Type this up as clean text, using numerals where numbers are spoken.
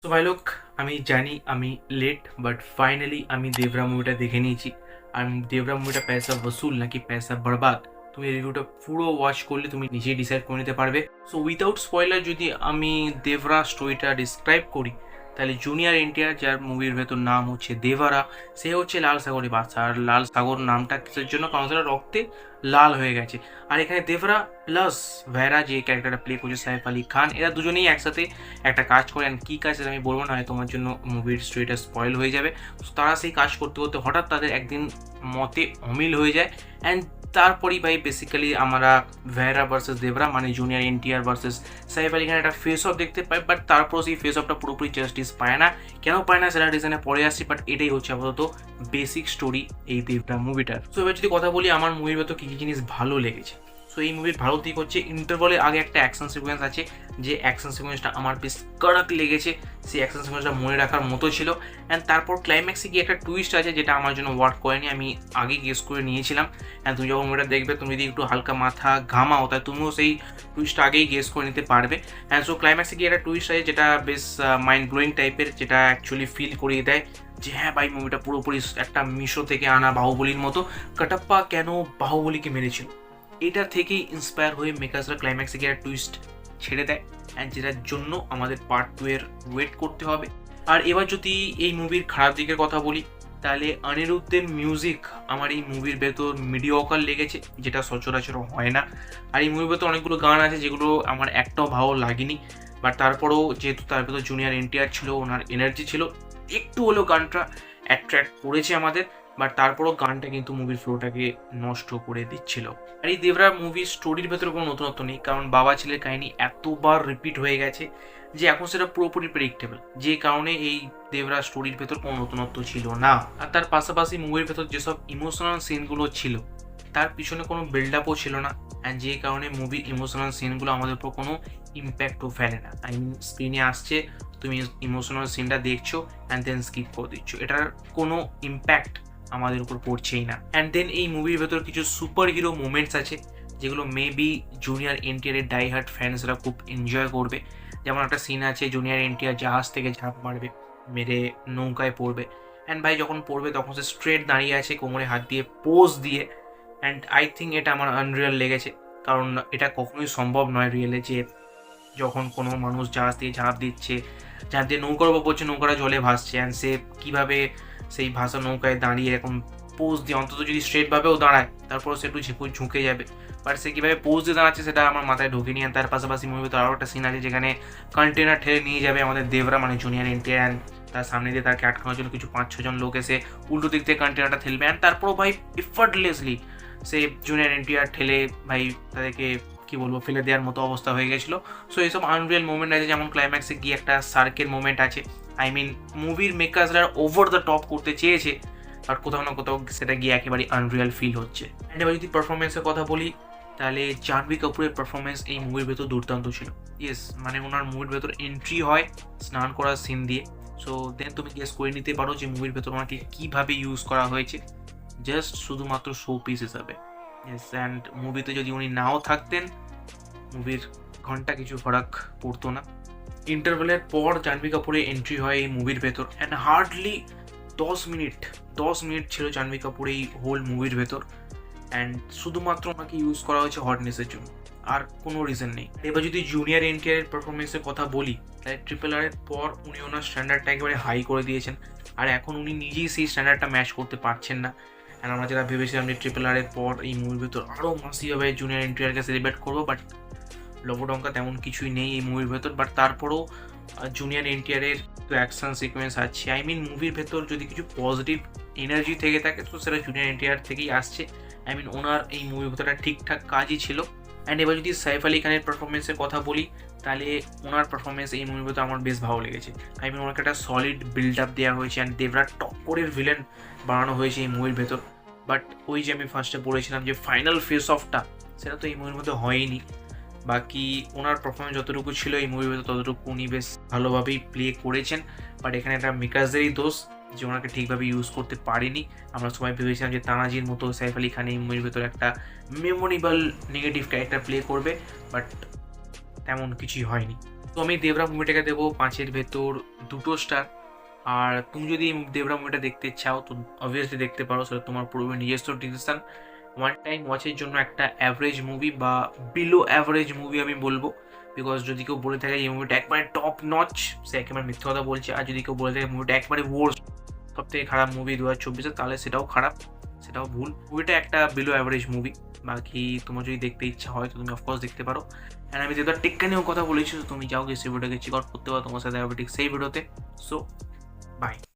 তো ভাই লোক, আমি জানি আমি লেট, বাট ফাইনালি আমি দেবরা মুভিটা দেখে নিয়েছি। আর দেবরা মুভিটা পয়সা वसूल নাকি পয়সা বরবাদ, তুমি রিভিউটা পুরো ওয়াচ করলে তুমি নিজেই ডিসাইড করে নিতে পারবে। সো উইদাউট স্পয়লার যদি আমি দেবরা স্টোরিটা ডিসক্রাইব করি, তাহলে জুনিয়র এনটিআর, যার মুভির ভেতর নাম হচ্ছে দেভারা, সে হচ্ছে লাল সাগরের বাচ্চা। আর লাল সাগর নামটা কিসের জন্য? কারণ সেটা রক্তে লাল হয়ে গেছে। আর এখানে দেভরা প্লাস ভেরা, যে ক্যারেক্টারটা প্লে করছে সাইফ আলী খান, এরা দুজনেই একসাথে একটা কাজ করে। অ্যান্ড কী কাজ সেটা আমি বলবো না, হয় তোমার জন্য মুভির স্টোরিটা স্পয়েল হয়ে যাবে। তো তারা সেই কাজ করতে করতে হঠাৎ তাদের একদিন মতে অমিল হয়ে যায়। অ্যান্ড তারপরেই ভাই বেসিক্যালি আমরা ভেরা ভার্সেস দেবরা, মানে junior NTR versus Saif Ali Khan একটা ফেস অফ দেখতে পাই। বাট তারপর সেই ফেস অফটা পুরোপুরি জাস্টিস পায় না। কেন পায় না সেটা রিজনে পরে আসছি, বাট এটাই হচ্ছে আপাতত বেসিক স্টোরি এই দেবরা মুভিটার। সো এবার যদি কথা বলি আমার মুভির ভেতর কী কী জিনিস ভালো লেগেছে। সো এই মুভির ভালো দিক হচ্ছে ইন্টারভলের আগে একটা অ্যাকশন সিকোয়েন্স আছে, যে অ্যাকশন সিকোয়েন্সটা আমার বেশ কড়াক লেগেছে। সেই অ্যাকশন সিকোয়েন্সটা মনে রাখার মতো ছিল। অ্যান্ড তারপর ক্লাইম্যাক্সে গিয়ে একটা টুইস্ট আছে যেটা আমার জন্য ওয়ার্ক করেনি, আমি আগে গেস করে নিয়েছিলাম। অ্যান্ড তুমি যখন মুভিটা দেখবে, তুমি যদি একটু হালকা মাথা ঘামাও, তাই তুমিও সেই টুইস্টটা আগেই গেস করে নিতে পারবে। অ্যান্ড সো ক্লাইম্যাক্সে গিয়ে একটা টুইস্ট আছে যেটা বেশ মাইন্ড ব্লোয়িং টাইপের, যেটা অ্যাকচুয়ালি ফিল করিয়ে দেয় যে হ্যাঁ ভাই, মুভিটা পুরোপুরি একটা মিশো থেকে আনা বাহুবলীর মতো। কাটাপ্পা কেন বাহুবলীকে মেরেছিল, এটা থেকেই ইন্সপায়ার হয়ে মেকার্সরা ক্লাইম্যাক্সে গিয়ে একটা টুইস্ট ছেড়ে দেয়। অ্যান্ড যেটার জন্য আমাদের পার্ট 2 এর ওয়েট করতে হবে। আর এবার যদি এই মুভির খারাপ দিকের কথা বলি, তাহলে অনিরুদ্ধের মিউজিক আমার এই মুভির ভেতর মিডিওকার লেগেছে, যেটা সচরাচর হয় না। আর এই মুভির ভেতর অনেকগুলো গান আছে যেগুলো আমার একটাও ভালো লাগেনি। বাট তারপরেও যেহেতু তার ভেতর জুনিয়র এনটিআর ছিল, ওনার এনার্জি ছিল, একটু হলেও গানটা অ্যাট্রাক্ট করেছে আমাদের। বাট তারপরও গানটা কিন্তু মুভির ফ্লোটাকে নষ্ট করে দিচ্ছিল। আর এই দেবরা মুভির স্টোরির ভেতরে কোনো নতুনত্ব নেই, কারণ বাবা ছেলের কাহিনী এতবার রিপিট হয়ে গেছে যে এখন সেটা পুরোপুরি প্রেডিক্টেবল, যে কারণে এই দেবরা স্টোরির ভেতর কোনো নতুনত্ব ছিল না। আর তার পাশাপাশি মুভির ভেতর যেসব ইমোশনাল সিনগুলো ছিল, তার পিছনে কোনো বিল্ড আপও ছিল না। অ্যান্ড যে কারণে মুভির ইমোশনাল সিনগুলো আমাদের উপর কোনো ইম্প্যাক্টও ফেলে না। আই মিন, স্ক্রিনে আসছে, তুমি ইমোশনাল সিনটা দেখছো অ্যান্ড দেন স্কিপ করে দিচ্ছ, এটার কোনো ইম্প্যাক্ট আমাদের উপর পড়ছেই না। অ্যান্ড দেন এই মুভির ভেতর কিছু সুপার হিরো মুমেন্টস আছে যেগুলো মেবি জুনিয়র এনটিআরের ডাই হার্ট ফ্যান্সরা খুব এনজয় করবে। যেমন একটা সিন আছে, জুনিয়র এনটিআর জাহাজ থেকে ঝাঁপ মারবে, মেরে নৌকায় পড়বে। অ্যান্ড ভাই যখন পড়বে তখন সে স্ট্রেট দাঁড়িয়ে আছে, কোমরে হাত দিয়ে পোজ দিয়ে। অ্যান্ড আই থিঙ্ক এটা আমার আনরিয়াল লেগেছে, কারণ এটা কখনোই সম্ভব নয় রিয়েলে, যে যখন কোনো মানুষ জাহাজ দিয়ে ঝাঁপ দিচ্ছে, ঝাঁপ দিয়ে নৌকার ওপর পড়ছে, নৌকাটা জলে ভাসছে, অ্যান্ড সে কীভাবে সেই ভাসা নৌকায় দাঁড়িয়ে এরকম পোজ দিয়ে, অন্তত যদি স্ট্রেটভাবেও দাঁড়ায় তারপর সে একটু ঝুঁকে যাবে, বাট সে কীভাবে পোজ দিয়ে দাঁড়াচ্ছে সেটা আমার মাথায় ঢোকেনি। আর তার পাশাপাশি মুভিতে আরও একটা সিন আছে যেখানে কন্টেনার ঠেলে নিয়ে যাবে আমাদের দেবরা, মানে জুনিয়র এনটিআর, অ্যান্ড তার সামনে দিয়ে তাকে আটকানোর জন্য কিছু 5-6 জন লোক এসে উল্টো দিক থেকে কন্টেনারটা ঠেলবে। অ্যান্ড তারপরও ভাই এফার্টলেসলি সে জুনিয়র এনটিআর ঠেলে ভাই তাদেরকে কী বলবো, ফেলে দেওয়ার মতো অবস্থা হয়ে গেছিলো। সো এইসব আনরিয়াল মোমেন্ট আছে, যেমন ক্লাইম্যাক্সে গিয়ে একটা সার্কের মোমেন্ট আছে। আই মিন, মুভির মেকার্সরা ওভার দ্য টপ করতে চেয়েছে, আর কোথাও না কোথাও সেটা গিয়ে একেবারে আনরিয়াল ফিল হচ্ছে। অ্যান্ড এবার যদি পারফরমেন্সের কথা বলি, তাহলে জাহ্নবী কাপুরের পারফরমেন্স এই মুভির ভেতর দুর্দান্ত ছিল। ইয়েস, মানে ওনার মুভির ভেতর এন্ট্রি হয় স্নান করার সিন দিয়ে। সো দেন তুমি গেস করে নিতে পারো যে মুভির ভেতর ওনাকে কীভাবে ইউজ করা হয়েছে, জাস্ট শুধুমাত্র শো পিস হিসাবে। ইয়েস, অ্যান্ড মুভিতে যদি উনি নাও থাকতেন, মুভির ঘন্টা কিছু ফারাক পড়তো না। ইন্টারভেলের পর জাহ্নবী কাপুরের এন্ট্রি হয় এই মুভির ভেতর, অ্যান্ড হার্ডলি 10 মিনিট ছিল জাহ্নবী কাপুর এই হোল মুভির ভেতর। অ্যান্ড শুধুমাত্র ওনাকে ইউজ করা হয়েছে হটনেসের জন্য, আর কোনো রিজন নেই। এবার যদি জুনিয়র এনটিআরের পারফরমেন্সের কথা বলি, তাই RRR এর পর উনি ওনার স্ট্যান্ডার্ডটা একেবারে হাই করে দিয়েছেন। আর এখন উনি নিজেই সেই স্ট্যান্ডার্ডটা ম্যাচ করতে পারছেন না। অ্যান্ড আমরা যেটা ভেবেছিলাম যে RRR এর পর এই মুভির ভেতর আরও মাসিভাবে জুনিয়র এনটিআরকে সেলিব্রেট করবো, বাট লবডঙ্কা তেমন কিছুই নেই এই মুভির ভেতর। বাট তারপরেও জুনিয়র এনটিআরের তো অ্যাকশন সিকোয়েন্স আছে। আই মিন, মুভির ভেতর যদি কিছু পজিটিভ এনার্জি থেকে থাকে তো সেটা জুনিয়র এনটিআর থেকেই আসছে। আই মিন, ওনার এই মুভির ভেতর একটা ঠিকঠাক কাজই ছিল। অ্যান্ড এবার যদি সাইফ আলী খানের পারফরমেন্সের কথা বলি, তাহলে ওনার পারফরমেন্স এই মুভির ভেতর আমার বেশ ভালো লেগেছে। আই মিন, ওনাকে একটা সলিড বিল্ড আপ দেওয়া হয়েছে, অ্যান্ড দেবরা টক্করের ভিলেন বানানো হয়েছে এই মুভির ভেতর। বাট ওই যে আমি ফার্স্টে বলেছিলাম যে ফাইনাল ফেস অফটা, সেটা তো এই মুভির মধ্যে হয়নি। বাকি ওনার পারফরমেন্স যতটুকু ছিল এই মুভির ভেতর, ততটুকু উনি বেশ ভালোভাবেই প্লে করেছেন। বাট এখানে একটা মেকার্সদেরই দোষ যে ওনাকে ঠিকভাবে ইউজ করতে পারিনি। আমরা সবাই ভেবেছিলাম যে তানাজির মতো সাইফ আলী খান এই মুভির ভেতর একটা মেমোরেবল নেগেটিভ ক্যারেক্টার প্লে করবে, বাট তেমন কিছুই হয়নি। তো আমি দেবরা মুভিটাকে দেবো 5-এর ভেতর 2 স্টার। আর তুমি যদি দেবরা মুভিটা দেখতে চাও তো অবভিয়াসলি দেখতে পারো, সেটা তোমার পুরো নিজস্ব ডিসিশন। ওয়ান টাইম ওয়াচের জন্য একটা অ্যাভারেজ মুভি বা বিলো অ্যাভারেজ মুভি আমি বলবো। বিকজ যদি কেউ বলে থাকে এই মুভিটা একবারে টপ নচ, সে একেবারে মিথ্যে কথা বলছে। আর যদি কেউ বলে থাকে মুভিটা একবারে ওয়ার্স্ট, সব থেকে খারাপ মুভি 2024, তাহলে সেটাও খারাপ, সেটাও ভুল। মুভিটা একটা বিলো অ্যাভারেজ মুভি। বাকি তোমার যদি দেখতে ইচ্ছা হয় তো তুমি অফকোর্স দেখতে পারো। অ্যান্ড আমি যেটা টেক্কা নিয়েও কথা বলেছি, তো তুমি যাও গিয়ে সেই ভিডিওটাকে চেক আউট করতে পারো তোমার সাথে সেই ভিডিওতে। So by.